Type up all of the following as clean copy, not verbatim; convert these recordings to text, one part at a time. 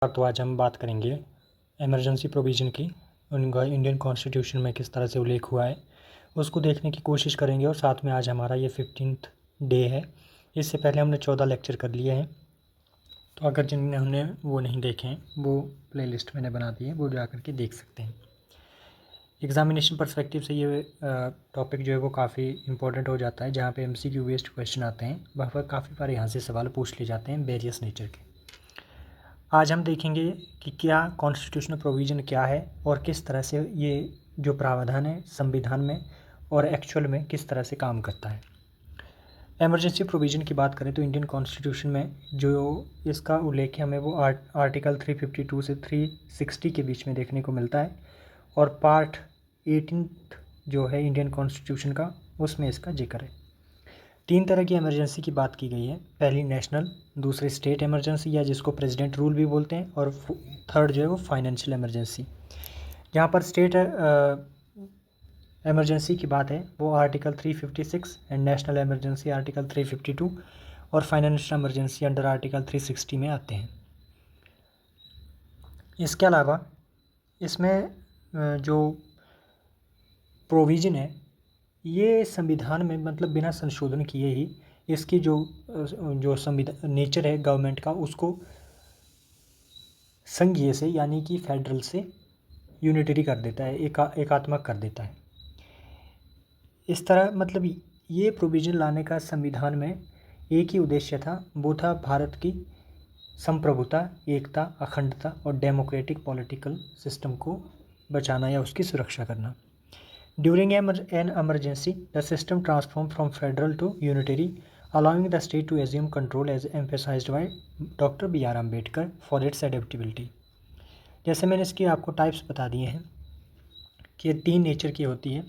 तो आज हम बात करेंगे इमरजेंसी प्रोविज़न की। उनका इंडियन कॉन्स्टिट्यूशन में किस तरह से उल्लेख हुआ है उसको देखने की कोशिश करेंगे। और साथ में आज हमारा ये 15th डे है। इससे पहले हमने 14 लेक्चर कर लिए हैं, तो अगर जिन्होंने वो नहीं देखे हैं वो प्लेलिस्ट मैंने बना दी है, वो जा कर के देख सकते हैं। एग्जामिनेशन पर्सपेक्टिव से ये टॉपिक जो है वो काफ़ी इंपॉर्टेंट हो जाता है। जहाँ पे MCQ बेस्ड क्वेश्चन आते हैं वहाँ पर काफ़ी बार यहाँ से सवाल पूछ लिए जाते हैं वेरियस नेचर के। आज हम देखेंगे कि क्या कॉन्स्टिट्यूशनल प्रोविज़न क्या है और किस तरह से ये जो प्रावधान है संविधान में और एक्चुअल में किस तरह से काम करता है। इमरजेंसी प्रोविज़न की बात करें तो इंडियन कॉन्स्टिट्यूशन में जो इसका उल्लेख है हमें वो आर्टिकल 352 से 360 के बीच में देखने को मिलता है। और पार्ट 18 जो है इंडियन कॉन्स्टिट्यूशन का, उसमें इसका जिक्र है। 3 तरह की इमरजेंसी की बात की गई है। पहली नेशनल, दूसरी स्टेट इमरजेंसी या जिसको प्रेसिडेंट रूल भी बोलते हैं, और थर्ड जो है वो फाइनेंशियल इमरजेंसी। जहाँ पर स्टेट इमरजेंसी की बात है वो article 356 and national emergency article 352 और फाइनेंशियल इमरजेंसी अंडर आर्टिकल 360 में आते हैं। इसके अलावा इसमें जो प्रोविज़न है ये संविधान में मतलब बिना संशोधन किए ही इसकी जो संविधान नेचर है गवर्नमेंट का उसको संघीय से यानी कि फेडरल से यूनिटरी कर देता है, एकात्मक कर देता है। इस तरह मतलब ये प्रोविज़न लाने का संविधान में एक ही उद्देश्य था, वो था भारत की संप्रभुता, एकता, अखंडता और डेमोक्रेटिक पॉलिटिकल सिस्टम को बचाना या उसकी सुरक्षा करना। During an emergency, the system transformed from federal to unitary, allowing the state to assume control as emphasized by Dr. B.R. Ambedkar for its adaptability. जैसे मैंने इसकी आपको टाइप्स बता दिए हैं कि ये 3 नेचर की होती है,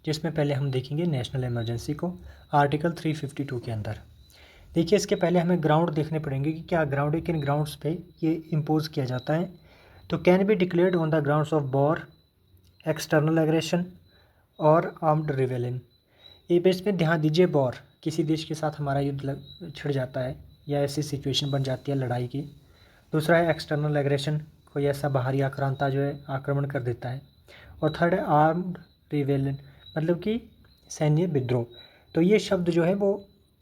जिसमें पहले हम देखेंगे नेशनल इमरजेंसी को आर्टिकल 352 के अंदर। देखिए इसके पहले हमें ग्राउंड देखने पड़ेंगे कि क्या ग्राउंड है, किन ग्राउंड्स पे ये इम्पोज किया जाता है। तो can be declared on the grounds of war, external aggression और आर्म्ड रिवेलिन। ये पे इसमें ध्यान दीजिए, वॉर किसी देश के साथ हमारा युद्ध छिड़ जाता है या ऐसी सिचुएशन बन जाती है लड़ाई की। दूसरा है एक्सटर्नल एग्रेशन, कोई ऐसा बाहरी आक्रांता जो है आक्रमण कर देता है। और थर्ड है आर्म्ड रिवेलिन, मतलब कि सैन्य विद्रोह। तो ये शब्द जो है वो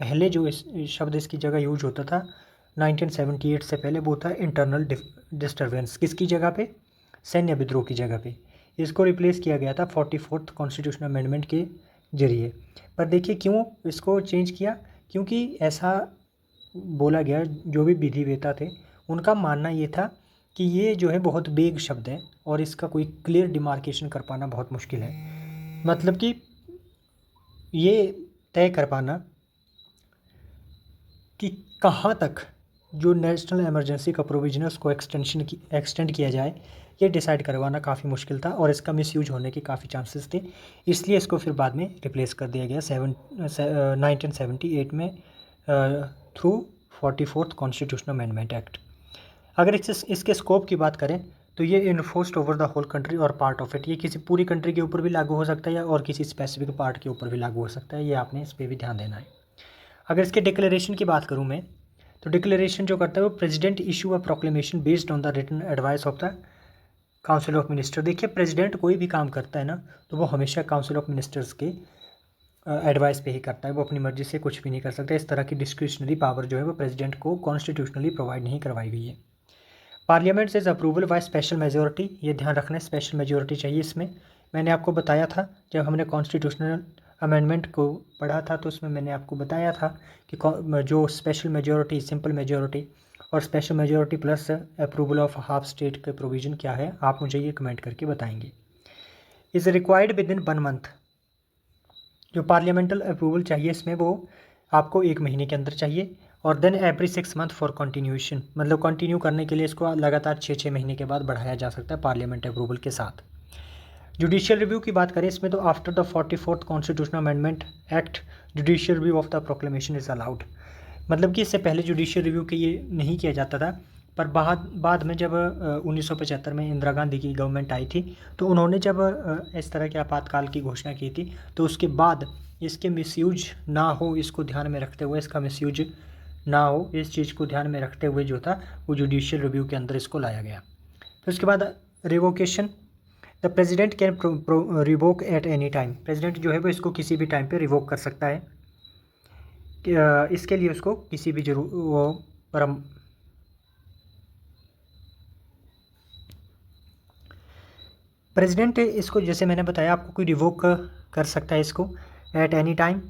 पहले जो शब्द इसकी जगह यूज होता था 1978 से पहले वो था इंटरनल डिस्टर्बेंस। किसकी जगह पे? सैन्य विद्रोह की जगह पे। इसको रिप्लेस किया गया था 44th कॉन्स्टिट्यूशनल अमेंडमेंट के जरिए। पर देखिए क्यों इसको चेंज किया, क्योंकि ऐसा बोला गया, जो भी विधिवेता थे उनका मानना ये था कि ये जो है बहुत वेग शब्द है और इसका कोई क्लियर डिमार्केशन कर पाना बहुत मुश्किल है। मतलब कि ये तय कर पाना कि कहाँ तक जो नेशनल इमरजेंसी का प्रोविजन है उसको एक्सटेंड किया जाए, ये डिसाइड करवाना काफ़ी मुश्किल था और इसका मिसयूज होने के काफ़ी चांसेस थे। इसलिए इसको फिर बाद में रिप्लेस कर दिया गया 1978 में through 44th constitutional amendment act. अगर इसके स्कोप की बात करें तो ये enforced over the whole country और पार्ट ऑफ इट। ये किसी पूरी कंट्री के ऊपर भी लागू हो सकता है या और किसी स्पेसिफिक पार्ट के ऊपर भी लागू हो सकता है, ये आपने इस पर भी ध्यान देना है। अगर इसके डिक्लेरेशन की बात करूँ मैं, तो डिक्लेरेशन जो करता है वो president issue a proclamation based on the written advice of the council of minister. देखिए प्रेसिडेंट कोई भी काम करता है ना तो वो हमेशा काउंसिल ऑफ मिनिस्टर्स के एडवाइस पे ही करता है, वो अपनी मर्जी से कुछ भी नहीं कर सकता। इस तरह की डिस्क्रिशनरी पावर जो है वो प्रेसिडेंट को कॉन्स्टिट्यूशनली प्रोवाइड नहीं करवाई गई है। पार्लियामेंट से अप्रूवल बाय स्पेशल मेजोरिटी, ये ध्यान रखना है स्पेशल मेजोरिटी चाहिए इसमें। मैंने आपको बताया था जब हमने कॉन्स्टिट्यूशनल अमेंडमेंट को पढ़ा था तो उसमें मैंने आपको बताया था कि जो स्पेशल मेजोरिटी, सिंपल मेजोरिटी और special majority plus approval of half state के प्रोविज़न क्या है, आप मुझे ये कमेंट करके बताएंगे। Is required with in 1 month. जो पार्लियामेंटल अप्रूवल चाहिए इसमें वो आपको 1 महीने के अंदर चाहिए। और then every 6 month for continuation, मतलब कंटिन्यू करने के लिए इसको लगातार 6 महीने के बाद बढ़ाया जा सकता है पार्लियामेंट अप्रूवल के साथ। जुडिशियल रिव्यू की बात करें इसमें तो after the 44th constitutional amendment act judicial review of the proclamation is allowed. मतलब कि इससे पहले जुडिशियल रिव्यू के ये नहीं किया जाता था, पर बाद में जब 1975 में इंदिरा गांधी की गवर्नमेंट आई थी तो उन्होंने जब इस तरह के आपातकाल की घोषणा की थी तो उसके बाद इसके मिसयूज ना हो इसको ध्यान में रखते हुए इसका मिसयूज ना हो, इस चीज़ को ध्यान में रखते हुए जो था वो जुडिशियल रिव्यू के अंदर इसको लाया गया। फिर उसके बाद revocation, the president can revoke at any time, president जो है वो इसको किसी भी टाइम पे रिवोक कर सकता है। इसके लिए उसको किसी भी वो परम प्रेसिडेंट इसको, जैसे मैंने बताया आपको, कोई रिवोक कर सकता है इसको एट एनी टाइम,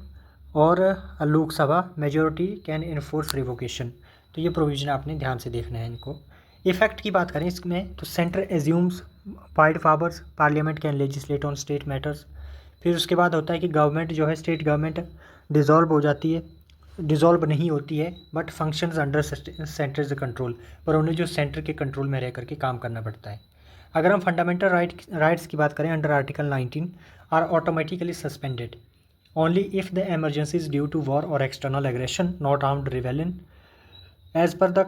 और Lok Sabha majority can enforce revocation. तो ये प्रोविज़न आपने ध्यान से देखना है इनको। इफेक्ट की बात करें इसमें तो centre assumes wide powers, parliament can legislate on state matters. फिर उसके बाद होता है कि गवर्नमेंट जो है, स्टेट गवर्नमेंट डिज़ोल्व हो जाती है, डिज़ोल्व नहीं होती है, but functions under centre control, पर उन्हें जो सेंटर के कंट्रोल में रह करके काम करना पड़ता है। अगर हम फंडामेंटल राइट्स की बात करें, under article 19 are automatically suspended only if the emergency is due to war और external aggression not armed rebellion as per the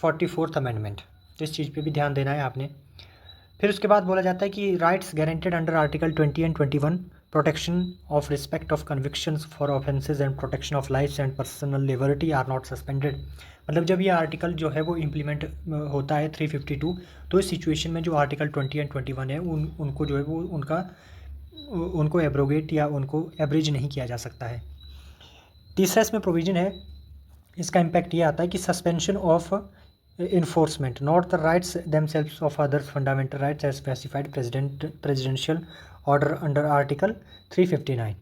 44th amendment. तो इस चीज़ पे भी ध्यान देना है आपने। फिर उसके बाद बोला जाता है कि rights guaranteed under article 20 and 21, protection of respect of convictions for offences and protection of life and personal liberty are not suspended. मतलब जब ये आर्टिकल जो है वो इम्प्लीमेंट होता है 352, तो इस सिचुएशन में जो आर्टिकल 20 एंड 21 है उनको जो है वो उनको एब्रोगेट या उनको एब्रिज नहीं किया जा सकता है। तीसरा इसमें प्रोविज़न है, इसका इम्पैक्ट ये आता है कि suspension of enforcement not the rights themselves of others fundamental rights as specified presidential order under article 359।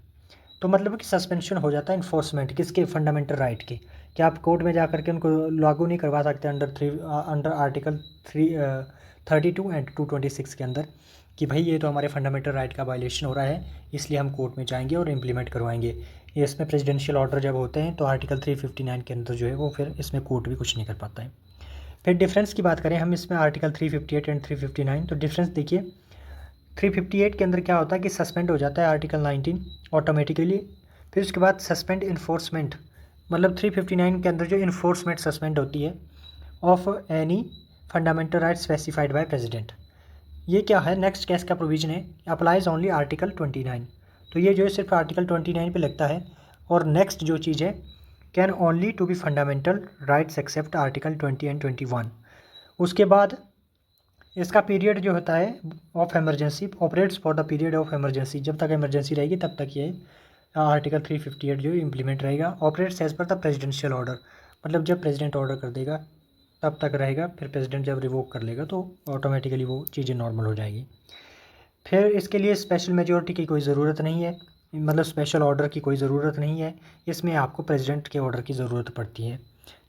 तो मतलब कि सस्पेंशन हो जाता है इन्फोर्समेंट किसके, फंडामेंटल राइट के, कि आप कोर्ट में जा करके उनको लागू नहीं करवा सकते अंडर आर्टिकल 32 एंड 226 के अंदर, कि भाई ये तो हमारे फंडामेंटल राइट का वायलेशन हो रहा है, इसलिए हम कोर्ट में जाएंगे और इम्प्लीमेंट करवाएंगे। ये इसमें प्रेसिडेंशियल ऑर्डर जब होते हैं तो आर्टिकल 359 के अंदर जो है वो फिर इसमें कोर्ट भी कुछ नहीं कर पाता है। फिर डिफरेंस की बात करें हम इसमें आर्टिकल 358 एंड 359, तो डिफरेंस देखिए 358 के अंदर क्या होता है कि सस्पेंड हो जाता है आर्टिकल 19 ऑटोमेटिकली। फिर उसके बाद सस्पेंड इन्फोर्समेंट, मतलब 359 के अंदर जो इन्फोर्समेंट सस्पेंड होती है of any fundamental right specified by president. ये क्या है, नेक्स्ट केस का प्रोविजन है, अप्लाइज ओनली आर्टिकल 29। तो ये जो है सिर्फ आर्टिकल 29 पे लगता है। और नेक्स्ट जो चीज़ है, can only to be fundamental rights except article 20 and 21। उसके बाद इसका पीरियड जो होता है of emergency operates for the period of emergency, जब तक एमरजेंसी रहेगी तब तक ये आर्टिकल 358 जो इम्प्लीमेंट रहेगा। Operates as per the presidential order, मतलब जब प्रेसिडेंट ऑर्डर कर देगा तब तक रहेगा, फिर प्रेसिडेंट जब रिवोक कर लेगा तो ऑटोमेटिकली वो चीज़ें नॉर्मल हो जाएगी। फिर इसके लिए स्पेशल मेजोरिटी की कोई ज़रूरत नहीं है, मतलब स्पेशल ऑर्डर की कोई ज़रूरत नहीं है, इसमें आपको प्रेसिडेंट के ऑर्डर की ज़रूरत पड़ती है।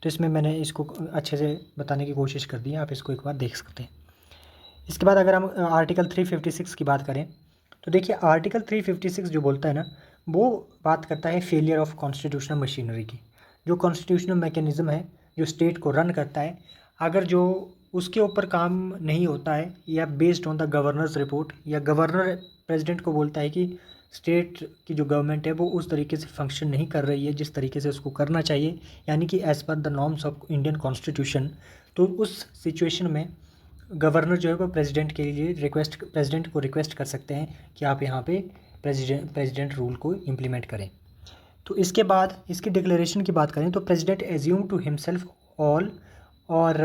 तो इसमें मैंने इसको अच्छे से बताने की कोशिश कर दी है, आप इसको एक बार देख सकते हैं। इसके बाद अगर हम आर्टिकल 356 की बात करें तो देखिए आर्टिकल 356 जो बोलता है ना, वो बात करता है फेलियर ऑफ कॉन्स्टिट्यूशनल मशीनरी की। जो कॉन्स्टिट्यूशनल मैकेनिज़्म है जो स्टेट को रन करता है, अगर जो उसके ऊपर काम नहीं होता है या based on the governors report, या गवर्नर प्रेसिडेंट को बोलता है कि स्टेट की जो गवर्नमेंट है वो उस तरीके से फंक्शन नहीं कर रही है जिस तरीके से उसको करना चाहिए, यानी कि as per the norms of Indian constitution, तो उस सिचुएशन में गवर्नर जो है वो प्रेसिडेंट के लिए प्रेसिडेंट को रिक्वेस्ट कर सकते हैं कि आप यहाँ पे प्रेसिडेंट रूल को इम्प्लीमेंट करें। तो इसके बाद इसकी डिक्लेरेशन की बात करें तो president assume to himself all और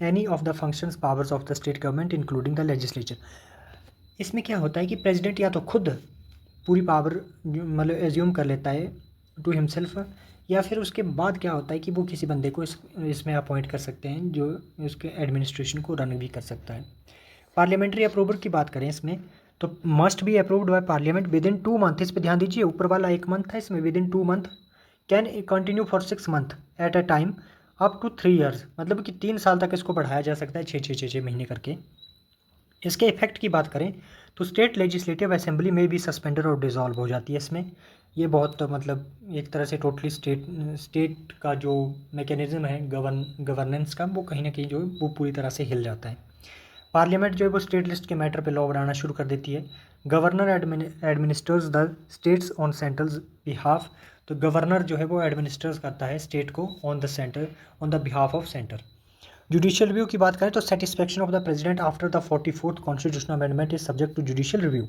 any of the functions powers of the state government including the legislature. इसमें क्या होता है कि प्रेसिडेंट या तो खुद पूरी पावर मतलब एज्यूम कर लेता है टू हिमसेल्फ, या फिर उसके बाद क्या होता है कि वो किसी बंदे को इसमें अपॉइंट कर सकते हैं जो उसके एडमिनिस्ट्रेशन को रन भी कर सकता है। पार्लियामेंट्री अप्रूवल की बात करें इसमें तो must be approved by parliament with in 2 month. इस पर ध्यान दीजिए, ऊपर वाला 1 मंथ था, इसमें within 2 month, can continue for 6 month at a time up to 3 years, मतलब कि 3 साल तक इसको बढ़ाया जा सकता है, 6 महीने करके। इसके इफेक्ट की बात करें तो स्टेट लेजिस्लेटिव असेंबली में भी सस्पेंडेड और डिज़ोल्व हो जाती है इसमें। ये बहुत मतलब एक तरह से टोटली स्टेट का जो मैकेनिज़्म है गवर्नेंस का, वो कहीं ना कहीं जो है वो पूरी तरह से हिल जाता है। पार्लियामेंट जो है वो स्टेट लिस्ट के मैटर पे लॉ बनाना शुरू कर देती है। Governor administers the states on central behalf, तो गवर्नर जो है वो एडमिनिस्टर्स करता है स्टेट को on the behalf of centre. Judicial review की बात करें तो satisfaction of the president after the 44th constitutional amendment is subject to judicial review,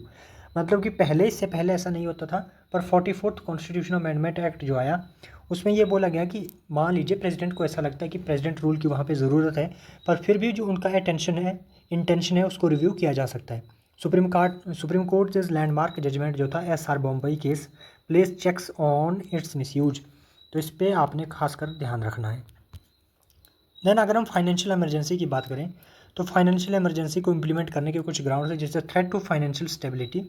मतलब कि पहले, इससे पहले ऐसा नहीं होता था, पर 44th कॉन्स्टिट्यूशनल अमेंडमेंट एक्ट जो आया उसमें ये बोला गया कि मान लीजिए प्रेसिडेंट को ऐसा लगता है कि प्रेसिडेंट रूल की वहाँ पे ज़रूरत है, पर फिर भी जो उनका इंटेंशन है उसको रिव्यू किया जा सकता है। सुप्रीम कोर्ट इस लैंडमार्क जजमेंट जो था SR Bommai case place checks on its misuse, तो इस पर आपने खासकर ध्यान रखना है। देन अगर हम फाइनेंशियल इमरजेंसी की बात करें तो फाइनेंशियल इमरजेंसी को इम्प्लीमेंट करने के कुछ ग्राउंड्स हैं, जैसे थ्रेट टू फाइनेंशियल स्टेबिलिटी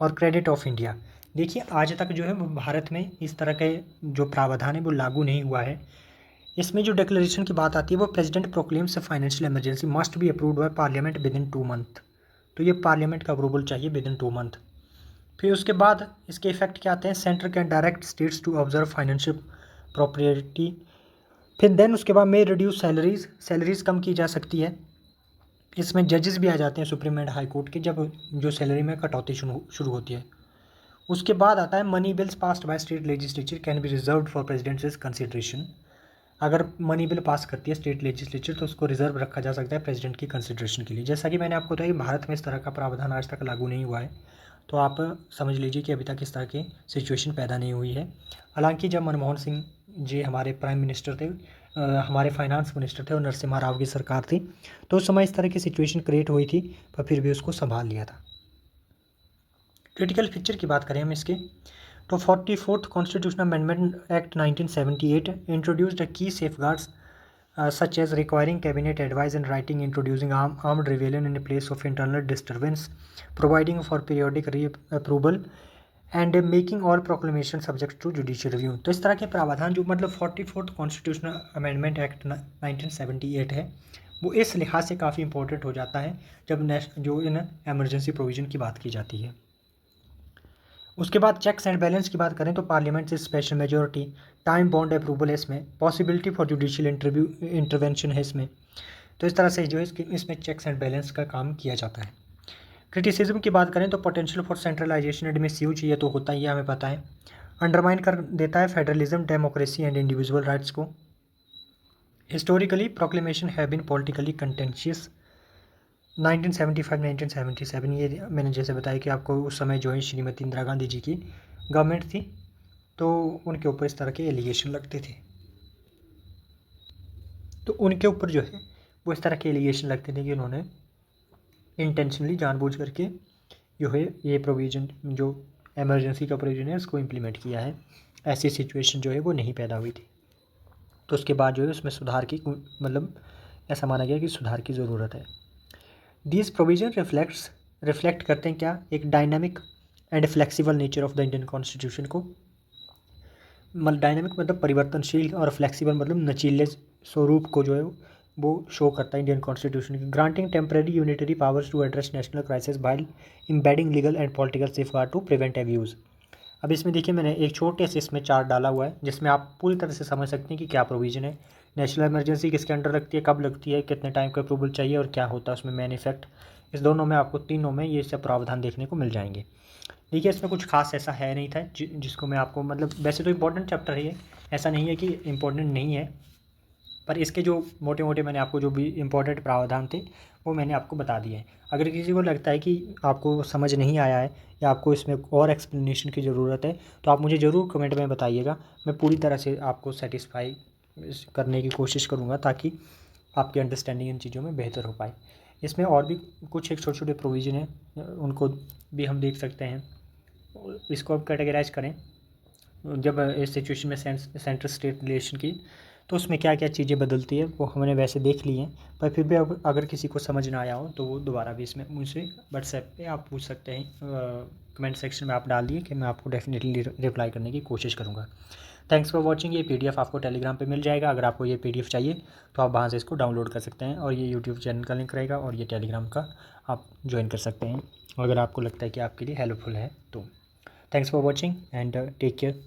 और क्रेडिट ऑफ इंडिया। देखिए आज तक जो है वो भारत में इस तरह के जो प्रावधान है वो लागू नहीं हुआ है। इसमें जो डिक्लेरेशन की बात आती है वो president proclaims financial emergency must be approved by parliament with in 2 month, तो ये पार्लियामेंट का अप्रूवल चाहिए विद इन 2 मंथ। फिर उसके बाद इसके इफेक्ट क्या आते हैं, centre can direct states to observe financial property. फिर देन उसके बाद में रिड्यूस सैलरीज कम की जा सकती है। इसमें जजेस भी आ जाते हैं सुप्रीम एंड हाई कोर्ट के, जब जो सैलरी में कटौती शुरू होती है। उसके बाद आता है money bills passed by state legislature can be reserved for president's consideration. अगर मनी बिल पास करती है स्टेट लेजिस्लेचर तो उसको रिजर्व रखा जा सकता है प्रेसिडेंट की कंसिडरेशन के लिए। जैसा कि मैंने आपको बताया कि भारत में इस तरह का प्रावधान आज तक लागू नहीं हुआ है, तो आप समझ लीजिए कि अभी तक इस तरह की सिचुएशन पैदा नहीं हुई है। हालांकि जब मनमोहन सिंह जी हमारे प्राइम मिनिस्टर थे, हमारे फाइनेंस मिनिस्टर थे और नरसिम्हा राव की सरकार थी, तो उस समय इस तरह की सिचुएशन क्रिएट हुई थी, पर फिर भी उसको संभाल लिया था। क्रिटिकल फीचर की बात करें हम इसके, तो 44th constitutional amendment act 1978 introduced a की safeguards such as requiring cabinet advice in writing, introducing armed rebellion in a place of internal disturbance, providing for periodic approval and making all proclamation subject to judicial review। तो इस तरह के प्रावधान जो मतलब 44th constitutional amendment act 1978 है वो इस लिहाज से काफ़ी इंपॉर्टेंट हो जाता है जब जो इन एमरजेंसी प्रोविज़न की बात की जाती है। उसके बाद चेक्स एंड बैलेंस की बात करें तो पार्लियामेंट से special majority, time bound approval है इसमें, पॉसिबिलिटी फॉर जुडिशियल इंटरवेंशन है इसमें। तो इस तरह से जो है इसमें चेक्स एंड बैलेंस का काम किया जाता है। क्रिटिसिज्म की बात करें तो potential for centralization and misuse, ये तो होता ही है, हमें पता है। अंडरमाइन कर देता है federalism, democracy and individual rights को। Historically proclamation have been politically contentious. 1975-1977 ये मैंने जैसे बताया कि आपको उस समय जो है श्रीमती इंदिरा गांधी जी की गवर्नमेंट थी, तो उनके ऊपर इस तरह के एलिगेशन लगते थे, तो उनके ऊपर जो है वो इस तरह के एलिगेशन लगते थे कि उन्होंने इंटेंशनली जानबूझ करके जो है ये प्रोविज़न जो एमरजेंसी का प्रोविज़न है उसको इम्प्लीमेंट किया है। ऐसी सिचुएशन जो है वो नहीं पैदा हुई थी। तो उसके बाद जो है उसमें सुधार की मतलब ऐसा माना गया कि सुधार की ज़रूरत है। दीज प्रोविजन रिफ्लेक्ट करते हैं क्या, एक dynamic and flexible nature of the Indian constitution को। डायनामिक मतलब परिवर्तनशील और फ्लेक्सिबल मतलब नचीले स्वरूप को जो है वो शो करता है इंडियन कॉन्स्टिट्यूशन की। Granting temporary unitary powers to address national crisis by embedding legal and political safeguard to prevent abuse. अब इसमें देखिए मैंने एक छोटे से इसमें चार्ट डाला हुआ है जिसमें आप पूरी तरह से समझ सकते हैं कि क्या प्रोविज़न है, नेशनल इमरजेंसी किसके अंडर लगती है, कब लगती है, कितने टाइम का अप्रूवल चाहिए और क्या होता है उसमें मैन इफेक्ट। इस दोनों में आपको तीनों में ये सब प्रावधान देखने को मिल जाएंगे। देखिए इसमें कुछ खास ऐसा है नहीं था जिसको मैं आपको मतलब वैसे तो इम्पोर्टेंट चैप्टर है ये, ऐसा नहीं है कि इम्पोर्टेंट नहीं है, पर इसके जो मोटे मोटे मैंने आपको जो भी इम्पोर्टेंट प्रावधान थे वो मैंने आपको बता दिए हैं। अगर किसी को लगता है कि आपको समझ नहीं आया है या आपको इसमें और एक्सप्लेनेशन की ज़रूरत है तो आप मुझे ज़रूर कमेंट में बताइएगा, मैं पूरी तरह से आपको सेटिस्फाई करने की कोशिश करूँगा ताकि आपकी अंडरस्टैंडिंग इन चीज़ों में बेहतर हो पाए। इसमें और भी कुछ एक छोटे छोटे प्रोविज़न हैं उनको भी हम देख सकते हैं। इसको हम कैटेगराइज करें जब इस सिचुएशन में सेंट्रल स्टेट रिलेशन की, तो उसमें क्या क्या चीज़ें बदलती है वो हमने वैसे देख ली हैं, पर फिर भी अगर किसी को समझ ना आया हो तो वो दोबारा भी इसमें मुझसे व्हाट्सएप पे आप पूछ सकते हैं, कमेंट सेक्शन में आप डाल दिए कि मैं आपको डेफिनेटली रिप्लाई करने की कोशिश करूँगा। Thanks for watching. ये पीडीएफ आपको टेलीग्राम पे मिल जाएगा। अगर आपको ये पीडीएफ चाहिए तो आप वहाँ से इसको डाउनलोड कर सकते हैं और ये यूट्यूब चैनल का लिंक रहेगा और ये टेलीग्राम का आप ज्वाइन कर सकते हैं अगर आपको लगता है कि आपके लिए हेल्पफुल है तो। Thanks for watching and take care.